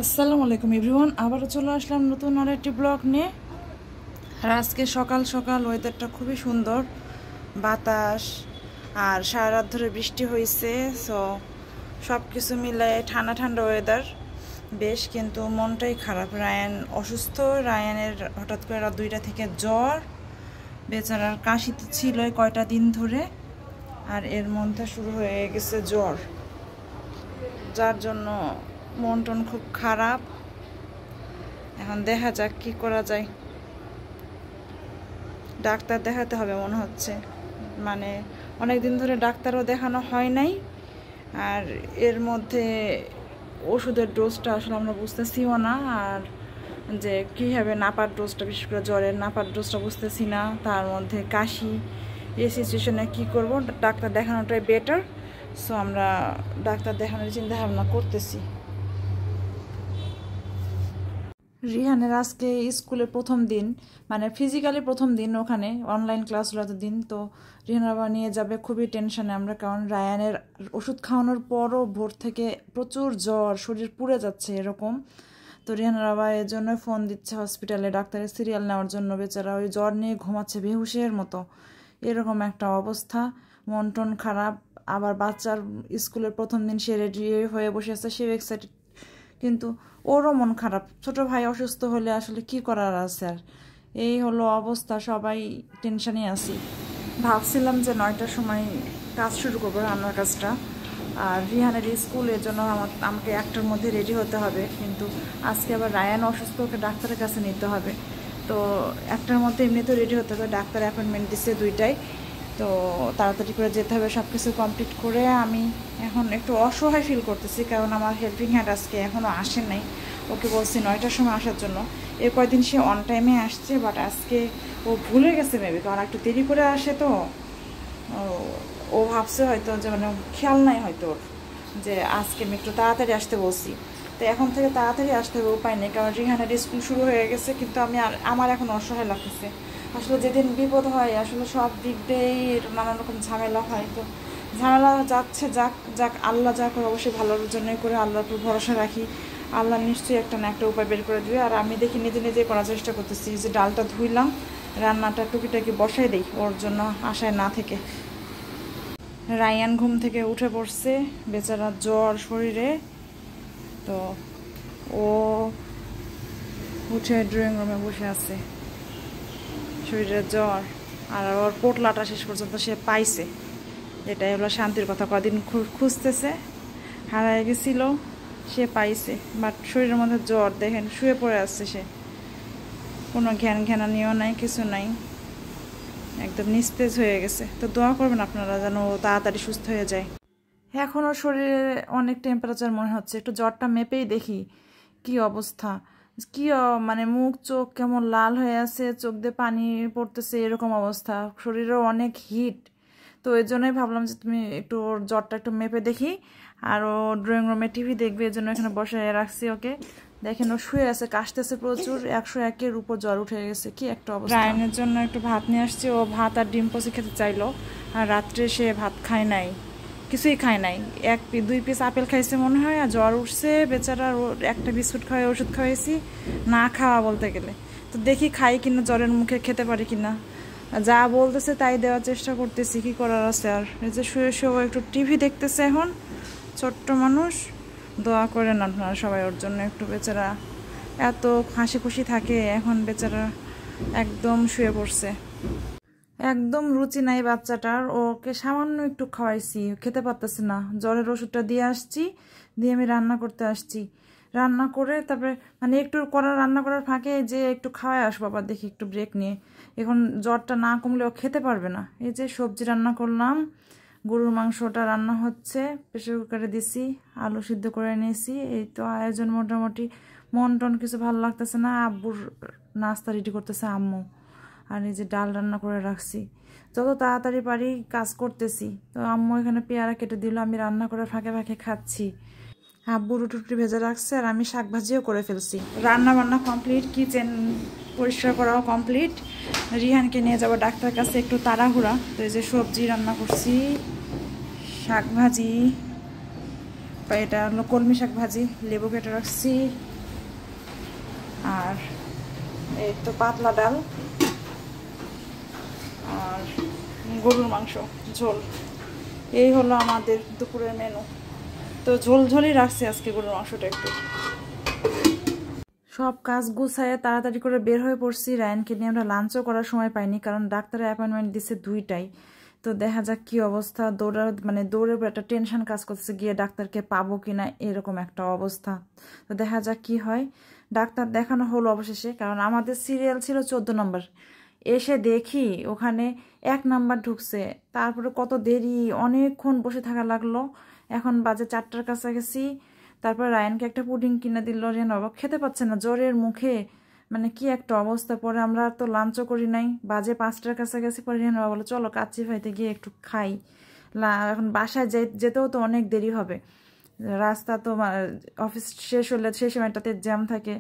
আসসালামু আলাইকুম এভরিওয়ান, আবারও চলে আসলাম নতুন আরেকটি ব্লগ নিয়ে। আর আজকে সকাল সকাল ওয়েদারটা খুবই সুন্দর, বাতাস আর সারা রাত ধরে বৃষ্টি হয়েছে। সো সব কিছু মিলে ঠান্ডা ঠান্ডা ওয়েদার বেশ, কিন্তু মনটাই খারাপ। রায়ান অসুস্থ, রায়ানের হঠাৎ করে রাত 2টা থেকে জ্বর, বেচারার কাশি তো ছিলই কয়টা দিন ধরে, আর এর মনটা শুরু হয়ে গেছে জ্বর, যার জন্য মন টন খুব খারাপ। এখন দেখা যাক কি করা যায়, ডাক্তার দেখাতে হবে মনে হচ্ছে। মানে অনেক দিন ধরে ডাক্তারও দেখানো হয় নাই, আর এর মধ্যে ওষুধের ডোজটা আসলে আমরা বুঝতেছিও না, আর যে কীভাবে নাপার ডোজটা, বিশেষ করে জ্বরের নাপার ডোজটা বুঝতেছি না, তার মধ্যে কাশি। এই সিচুয়েশনে কী করব, ডাক্তার দেখানোটাই বেটার। সো আমরা ডাক্তার দেখানোর চিন্তা ভাবনা করতেছি। রিহানের আজকে স্কুলের প্রথম দিন, মানে ফিজিক্যালি প্রথম দিন, ওখানে অনলাইন ক্লাস হলো দিন। তো রিহানের বাবা নিয়ে যাবে, খুবই টেনশনে আমরা, কারণ রায়ানের ওষুধ খাওয়ানোর পরও ভোর থেকে প্রচুর জ্বর, শরীর পুড়ে যাচ্ছে এরকম। তো রিহানের বাবা এর জন্য ফোন দিচ্ছে হসপিটালে ডাক্তারের সিরিয়াল নেওয়ার জন্য। বেচারা ওই জ্বর নিয়ে ঘুমাচ্ছে বেহুশের মতো, এরকম একটা অবস্থা, মন টন খারাপ। আবার বাচ্চার স্কুলের প্রথম দিন, সে রেডি হয়ে বসে আছে, সেও এক্সাইটেড, কিন্তু ওরও মন খারাপ। ছোট ভাই অসুস্থ হলে আসলে কি করার আছে আর, এই হলো অবস্থা, সবাই টেনশনে আছি। ভাবছিলাম যে 9টার সময় কাজ শুরু করবো, রান্নার কাজটা, আর রিহানের স্কুলের জন্য আমাকে 1টার মধ্যে রেডি হতে হবে, কিন্তু আজকে আবার রায়ান অসুস্থ, ওকে ডাক্তারের কাছে নিতে হবে। তো 1টার মধ্যে এমনিতেও রেডি হতে হবে, ডাক্তার অ্যাপয়েন্টমেন্ট দিচ্ছে 2টায়। তো তাড়াতাড়ি করে যেতে হবে, সব কিছু কমপ্লিট করে। আমি এখন একটু অসহায় ফিল করতেছি, কারণ আমার হেল্পিং হ্যান্ড আজকে এখনও আসে নাই। ওকে বলছি 9টার সময় আসার জন্য, এর কয়েকদিন সে অন টাইমে আসছে, বাট আজকে ও ভুলে গেছে মেবি, কারণ একটু দেরি করে আসে। তো ও ভাবছে হয়তো যে, মানে খেয়াল নাই হয়তো ওর, যে আজকে আমি একটু তাড়াতাড়ি আসতে বলছি। তো এখন থেকে তাড়াতাড়ি আসতে হবে, উপায় নেই, কারণ রিহানের স্কুল শুরু হয়ে গেছে। কিন্তু আমার এখন অসহায় লাগতেছে আসলে। যেদিন বিপদ হয় আসলে সব দিক দিয়েই নানান রকম ঝামেলা হয়। তো ঝামেলা যাচ্ছে, যাক যাক, আল্লাহ যা করে অবশ্যই ভালোর জন্যই করে, আল্লাহর উপর ভরসা রাখি, আল্লাহ নিশ্চয়ই একটা না একটা উপায় বের করে দেবে। আর আমি দেখি নিজে নিজে করার চেষ্টা করতেছি, যে ডালটা ধুইলাম, রান্নাটা টুকিটাকি বসাই দিই ওর জন্য আশায় না থেকে। রায়ান ঘুম থেকে উঠে পড়ছে, বেচারা জ্বর শরীরে। তো ও উঠে ড্রয়িং রুমে বসে আছে, শরীরে জ্বর, আর ওর পোটলাটা শেষ পর্যন্ত সে পাইছে। এটাই হলো শান্তির কথা, কদিন খুঁজতেছে, হারায় গেছিল, সে পাইছে। বাট শরীরের মধ্যে জ্বর, দেখেন শুয়ে পড়ে আসছে সে, কোনো ঘ্যানানিও নাই, কিছু নাই, একদম নিস্তেজ হয়ে গেছে। তো দোয়া করবেন আপনারা যেন ও তাড়াতাড়ি সুস্থ হয়ে যায়। এখনও শরীরে অনেক টেম্পারেচার মনে হচ্ছে, একটু জ্বরটা মেপেই দেখি কি অবস্থা, কি মানে মুখ চোখ কেমন লাল হয়ে আছে, চোখ দিয়ে পানি পড়তেছে, এরকম অবস্থা, শরীরেও অনেক হিট। তো এই জন্যই ভাবলাম যে তুমি একটু ওর জ্বরটা একটু মেপে দেখি। আর ও ড্রয়িং রুমে টিভি দেখবে, এই জন্য এখানে বসে রাখছি ওকে। দেখেন ও শুয়ে আছে, কাশতেছে প্রচুর, 101-এর উপর জ্বর উঠে গেছে, কি একটা অবস্থা। রায়নের জন্য একটু ভাত নিয়ে আসছি, ও ভাত আর ডিম পচি খেতে চাইলো, আর রাত্রে সে ভাত খায় নাই, কিছুই খায় নাই। 2 পিস আপেল খাইছে মনে হয়, আর জ্বর উঠছে বেচারা, একটা বিস্কুট খাওয়াই ওষুধ খাওয়াইছি, না খাওয়া বলতে গেলে। তো দেখি খাই কিনা, জ্বরের মুখে খেতে পারি কিনা, যা বলতেছে তাই দেওয়ার চেষ্টা করতেছি, কি করার আছে আর। এই যে শুয়ে শুয়ে একটু টিভি দেখতেছে এখন, ছোট্ট মানুষ। দোয়া করেন আপনারা সবাই ওর জন্য একটু, বেচারা এত হাসি খুশি থাকে, এখন বেচারা একদম শুয়ে পড়ছে, একদম রুচি নাই বাচ্চাটার। ওকে সামান্য একটু খাওয়াইছি, খেতে পারতেছে না, জ্বরের ওষুধটা দিয়ে আসছি, দিয়ে আমি রান্না করতে আসছি, রান্না করে তারপরে মানে একটু রান্না করার ফাঁকে যে একটু খাওয়াই আসবো, আবার দেখি একটু ব্রেক নিয়ে। এখন জ্বরটা না কমলে ও খেতে পারবে না। এই যে সবজি রান্না করলাম, গরুর মাংসটা রান্না হচ্ছে, প্রেসার কুকারে দিছি, আলু সিদ্ধ করে নিয়েছি, এই তো আয়োজন মোটামুটি। মন টন কিছু ভালো লাগতেছে না, আব্বুর নাস্তা রেডি করতেছে আম্মু, আর এই যে ডাল রান্না করে রাখছি, যত তাড়াতাড়ি পারি কাজ করতেছি। তো আম্মু এখানে পেয়ারা কেটে দিল, আমি রান্না করে ফাঁকে ফাঁকে খাচ্ছি। আব্বু রুটি ভেজে রাখছে, আর আমি শাক ভাজিও করে ফেলছি। রান্না বান্না কমপ্লিট, কিচেন পরিষ্কার করাও কমপ্লিট। রিহানকে নিয়ে যাবো ডাক্তার কাছে, একটু তাড়াহুড়া। তো এই যে সবজি রান্না করছি, শাক ভাজি, এটা হলো কলমি শাক ভাজি, লেবু কেটে রাখছি, আর এই তো পাতলা ডাল আর গরুর মাংস ঝোল। এই হলো আমাদের দুপুরের মেনু। তো ঝোল ঝোলই রাখছি আজকে গরুর মাংসটা একটু। সব কাজ গুছায় তাড়াতাড়ি করে বের হয়ে পড়ছি। রায়ানকে নিয়ে আমরা লাঞ্চও করার সময় পাইনি, কারণ ডাক্তারের অ্যাপয়েন্টমেন্ট দিচ্ছে 2টায়। তো দেখা যাক কি অবস্থা। দৌড়ের উপর একটা টেনশন কাজ করতেছে, গিয়ে ডাক্তারকে পাবো কিনা এরকম একটা অবস্থা। তো দেখা যাক কি হয়। ডাক্তার দেখানো হলো অবশেষে, কারণ আমাদের সিরিয়াল ছিল 14 নম্বর। এসে দেখি ওখানে 1 নাম্বার ঢুকছে। তারপরে কত দেরি, অনেকক্ষণ বসে থাকা লাগলো। এখন বাজে 4টার কাছাকাছি। তারপর রায়ানকে একটা পুডিং কিনে দিল, রেন বাবা খেতে পাচ্ছে না, জ্বরের মুখে, মানে কি একটা অবস্থা। পরে আমরা তো লাঞ্চও করি নাই, বাজে 5টার কাছাকাছি। পরে রেন বাবা বলো চলো কাচ্চি ফাইতে গিয়ে একটু খাই, এখন বাসায় যেতেও তো অনেক দেরি হবে। রাস্তা তো অফিস শেষ হলে সেই সময়টাতে জ্যাম থাকে।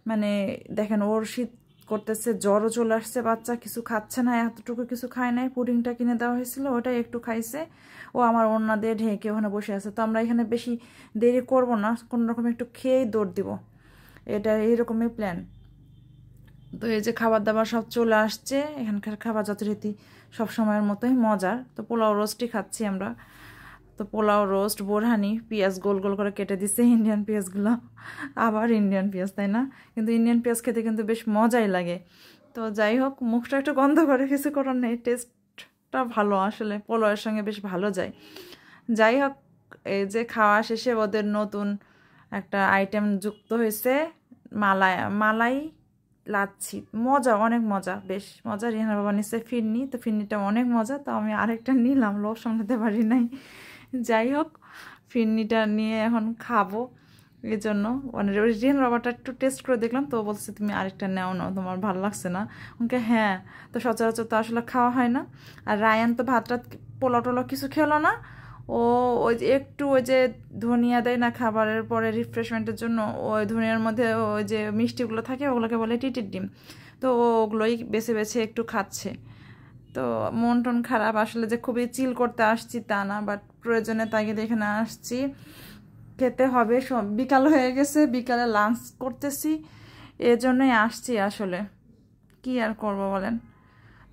মানে দেখেন ওর শীত করতেছে, জ্বরও চলে আসছে, বাচ্চা কিছু খাচ্ছে না, এতটুকু কিছু খায় নাই। পুডিংটা কিনে দেওয়া হয়েছিল, ওটাই একটু খাইছে। ও আমার ওড়না দিয়ে ঢেকে ওখানে বসে আছে। তো আমরা এখানে বেশি দেরি করব না, কোনো রকম একটু খেয়েই দৌড় দিব, এটা এইরকমই প্ল্যান। তো এই যে খাবার দাবার সব চলে আসছে, এখানকার খাবার যথারীতি সব সময়ের মতোই মজার। তো পোলাও রোস্টই খাচ্ছি আমরা। তো পোলাও রোস্ট, বোরহানি, পেঁয়াজ গোল গোল করে কেটে দিচ্ছে, ইন্ডিয়ান পেঁয়াজগুলো, আবার ইন্ডিয়ান পেঁয়াজ, তাই না? কিন্তু ইন্ডিয়ান পেঁয়াজ খেতে কিন্তু বেশ মজাই লাগে। তো যাই হোক, মুখটা একটু গন্ধ করে, কিছু করার নেই, টেস্টটা ভালো আসলে, পোলাওয়ের সঙ্গে বেশ ভালো যায়। যাই হোক, এই যে খাওয়া শেষে ওদের নতুন একটা আইটেম যুক্ত হয়েছে, মালাই লাচ্ছি। মজা, অনেক মজা, বেশ মজা। রিহানা বাবা নিচ্ছে ফিরনি, তো ফিরনিটা অনেক মজা। তো আমি আরেকটা নিলাম, লোভ সামলাতে পারি নাই। যাই হোক, ফিরনিটা নিয়ে এখন খাবো, এই জন্য মানে রিহানা বাবাটা একটু টেস্ট করে দেখলাম। তো বলছে তুমি আরেকটা নাও না, তোমার ভালো লাগছে না? ওকে হ্যাঁ, তো সচরাচর তো আসলে খাওয়া হয় না। আর রায়ান তো ভাতটা পোলাও টোলাও কিছু খেলো না। ও ওই যে একটু ওই যে ধনিয়া দেয় না খাবারের পরে রিফ্রেশমেন্টের জন্য, ওই ধনিয়ার মধ্যে ওই যে মিষ্টিগুলো থাকে, ওগুলোকে বলে টিটির ডিম। তো ওগুলোই বেছে বেছে একটু খাচ্ছে। তো মন টন খারাপ আসলে, যে খুবই চিল করতে আসছি তা না, বাট প্রয়োজনে তাগিদে এখানে আসছি, খেতে হবে। সব বিকাল হয়ে গেছে, বিকালে লাঞ্চ করতেছি, এজন্যই আসছি আসলে। কি আর করব বলেন।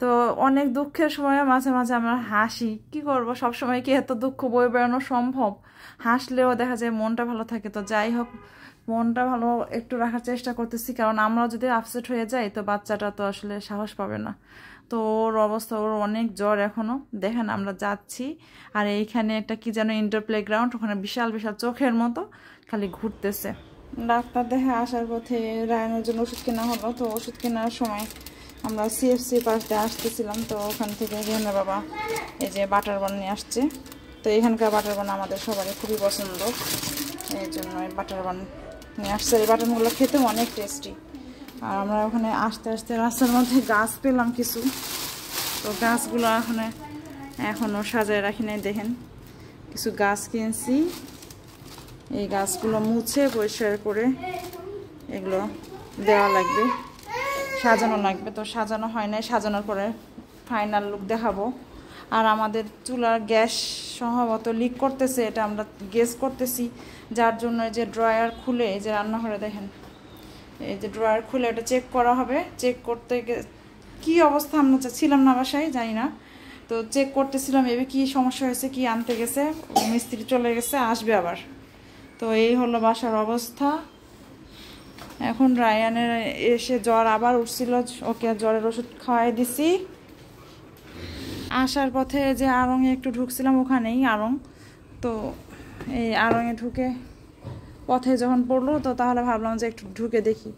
তো অনেক দুঃখের সময় মাঝে মাঝে আমরা হাসি, কি করব, সব সময় কি এত দুঃখ বয়ে বেড়ানো সম্ভব? হাসলেও দেখা যায় মনটা ভালো থাকে। তো যাই হোক, মনটা ভালো একটু রাখার চেষ্টা করতেছি, কারণ আমরাও যদি আপসেট হয়ে যাই তো বাচ্চাটা তো আসলে সাহস পাবে না। তো ওর অবস্থা, ওর অনেক জ্বর এখনও। দেখেন আমরা যাচ্ছি, আর এইখানে একটা কি যেন ইনডোর প্লেগ্রাউন্ড, ওখানে বিশাল বিশাল চোখের মতো খালি ঘুরতেছে। ডাক্তার দেখে আসার পথে রায়ানের জন্য ওষুধ কেনা হলো। তো ওষুধ কেনার সময় আমরা সিএফসি পার্কে আসতেছিলাম, তো ওখান থেকে রিহানা বাবা এই যে বাটার বান নিয়ে আসছে। তো এখানকার বাটার বান আমাদের সবারই খুবই পছন্দ, এই জন্য বাটার বান নিয়ে আসছে। এই বাটারগুলো খেতেও অনেক টেস্টি। আর আমরা ওখানে আস্তে আস্তে রাস্তার মধ্যে গাছ পেলাম কিছু, তো গাছগুলো এখনও সাজায় রাখি নাই। দেখেন কিছু গাছ কিনছি, এই গাছগুলো মুছে পরিষ্কার করে এগুলো দেওয়া লাগবে, সাজানো লাগবে। তো সাজানো হয় নাই, সাজানোর পরে ফাইনাল লুক দেখাবো। আর আমাদের চুলার গ্যাস সম্ভবত লিক করতেছে, এটা আমরা গেস করতেছি, যার জন্য যে ড্রয়ার খুলে, এই যে রান্নাঘরে দেখেন, এই যে ড্রয়ার খুলে এটা চেক করা হবে। চেক করতে কি অবস্থা, আমরা ছিলাম না বাসায়, জানি না। তো চেক করতেছিলাম এবার কি সমস্যা হয়েছে, কি আনতে গেছে, মিস্ত্রি চলে গেছে, আসবে আবার। তো এই হলো বাসার অবস্থা। এখন রায়ানের এসে জ্বর আবার উঠছিল, ওকে জ্বরের ওষুধ খাওয়াই দিছি। আসার পথে যে আড়ংয়ে একটু ঢুকছিলাম, ওখানেই আড়ং। তো এই আড়ংয়ে ঢুকে পথে যখন পড়লো, তো তাহলে ভাবলাম যে একটু ঢুকে দেখি।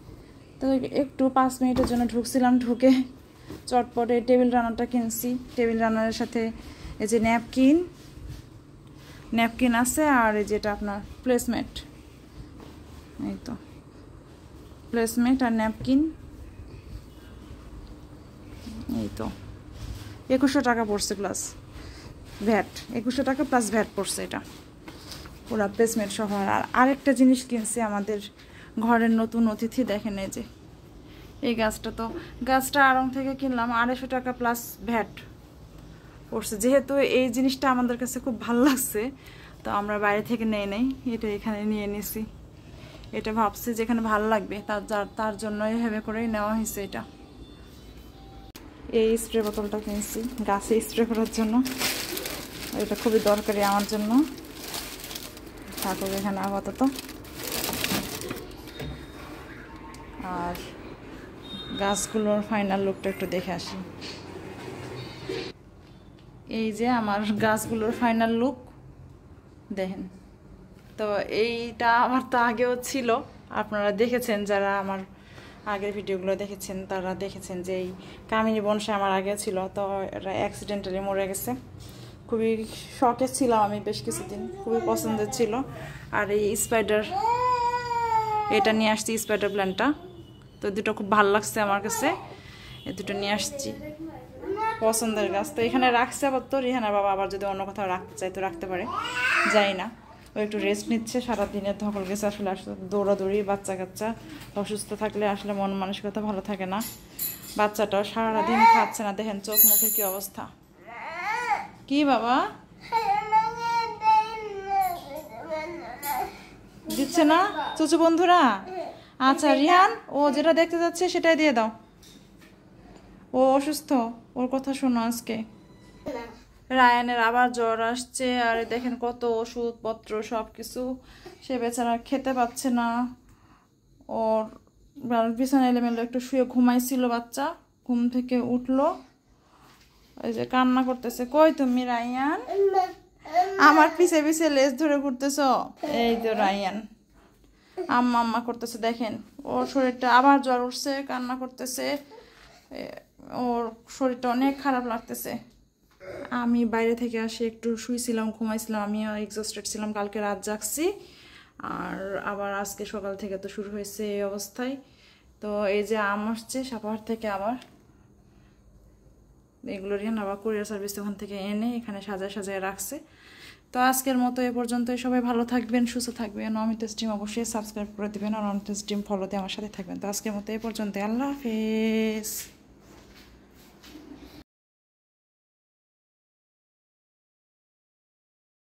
তো একটু 5 মিনিটের জন্য ঢুকছিলাম, ঢুকে চটপটে টেবিল রানারটা কিনছি। টেবিল রানারের সাথে এই যে ন্যাপকিন আছে, আর এই যেটা আপনার প্লেসমেট, এই তো প্লেসমেট আর ন্যাপকিন, এই তো 2100 টাকা পড়ছে প্লাস ভ্যাট, 2100 টাকা প্লাস ভ্যাট পড়ছে এটা পুরো প্লেসমেট সহ। আর আরেকটা জিনিস কিনছি, আমাদের ঘরের নতুন অতিথি, দেখেন এই যে এই গাছটা আড়ং থেকে কিনলাম, 250 টাকা প্লাস ভ্যাট পড়ছে। যেহেতু এই জিনিসটা আমাদের কাছে খুব ভালো লাগছে, তো আমরা বাইরে থেকে নেই নেই, এটা এখানে নিয়ে নিছি। এটা ভাবছি যেখানে ভালো লাগবে তার জন্য এভাবে করেই নেওয়া হয়েছে। এটা এই স্প্রে বোতলটা কিনছি গাছে স্প্রে করার জন্য, এটা খুবই দরকারি আমার জন্য। থাকুক এখানে আপাতত। আর গাছগুলোর ফাইনাল লুকটা একটু দেখে আসি। এই যে আমার গাছগুলোর ফাইনাল লুক দেখেন। তো এইটা আমার তো আগেও ছিল, আপনারা দেখেছেন, যারা আমার আগের ভিডিওগুলো দেখেছেন তারা দেখেছেন যে এই কামিনী বনসাই আমার আগে ছিল। তো এটা অ্যাক্সিডেন্টালি মরে গেছে। খুবই শখে ছিলাম আমি বেশ কিছুদিন, খুবই পছন্দের ছিল। আর এই স্পাইডার, এটা নিয়ে আসছি স্পাইডার প্ল্যান্টটা। তো দুটো খুব ভালো লাগছে আমার কাছে, এই দুটো নিয়ে আসছি, পছন্দের গাছ। তো এখানে রাখছে আবার। তো রিহানার বাবা আবার যদি অন্য কোথাও রাখতে চাই তো রাখতে পারে, যাই না। ও একটু রেস্ট নিচ্ছে, সারাদিনের ধকল গেছে আসলে। আসলে দৌড়াদৌড়ি, বাচ্চা কাচ্চা অসুস্থ থাকলে আসলে মন মানসিকতা ভালো থাকে না। বাচ্চাটাও সারাদিন খাচ্ছে না, দেখেন চোখ মুখে কি অবস্থা। কি বাবা দিচ্ছে না চুচু বন্ধুরা? আচ্ছা রিহান, ও যেটা দেখতে যাচ্ছে সেটাই দিয়ে দাও। ও অসুস্থ, ওর কথা শোনো আজকে। রায়ানের আবার জ্বর আসছে, আর দেখেন কত ওষুধপত্র সব কিছু, সে বেচারা খেতে পাচ্ছে না। ওর বিছানা এলোমেলো একটু শুয়ে ঘুমাইছিল বাচ্চা, ঘুম থেকে উঠলো, এই যে কান্না করতেছে। কই তুমি রায়ান? আমার পিছে পিছে লেজ ধরে ঘুরতেছ। এই তো রায়ান আম্মা আম্মা করতেছে। দেখেন ওর শরীরটা আবার জ্বর উঠছে, কান্না করতেছে, ওর শরীরটা অনেক খারাপ লাগতেছে। আমি বাইরে থেকে আসি একটু শুয়েছিলাম, ঘুমাইছিলাম, আমিও এক্সস্টেড ছিলাম, কালকে রাত জাগছি। আর আবার আজকে সকাল থেকে তো শুরু হয়েছে এই অবস্থায়। তো এই যে আম আসছে সাপাহার থেকে, আবার এগুলো রিহান আবার কুরিয়ার সার্ভিস ওখান থেকে এনে এখানে সাজায় সাজায় রাখছে। তো আজকের মতো এ পর্যন্তই। সবাই ভালো থাকবেন, সুস্থ থাকবেন। অমিত স্ট্রিম অবশ্যই সাবস্ক্রাইব করে দেবেন, আর অমিত স্ট্রিম ফলো দিয়ে আমার সাথে থাকবেন। তো আজকের মতো এ পর্যন্ত, আল্লাহ হাফেজ।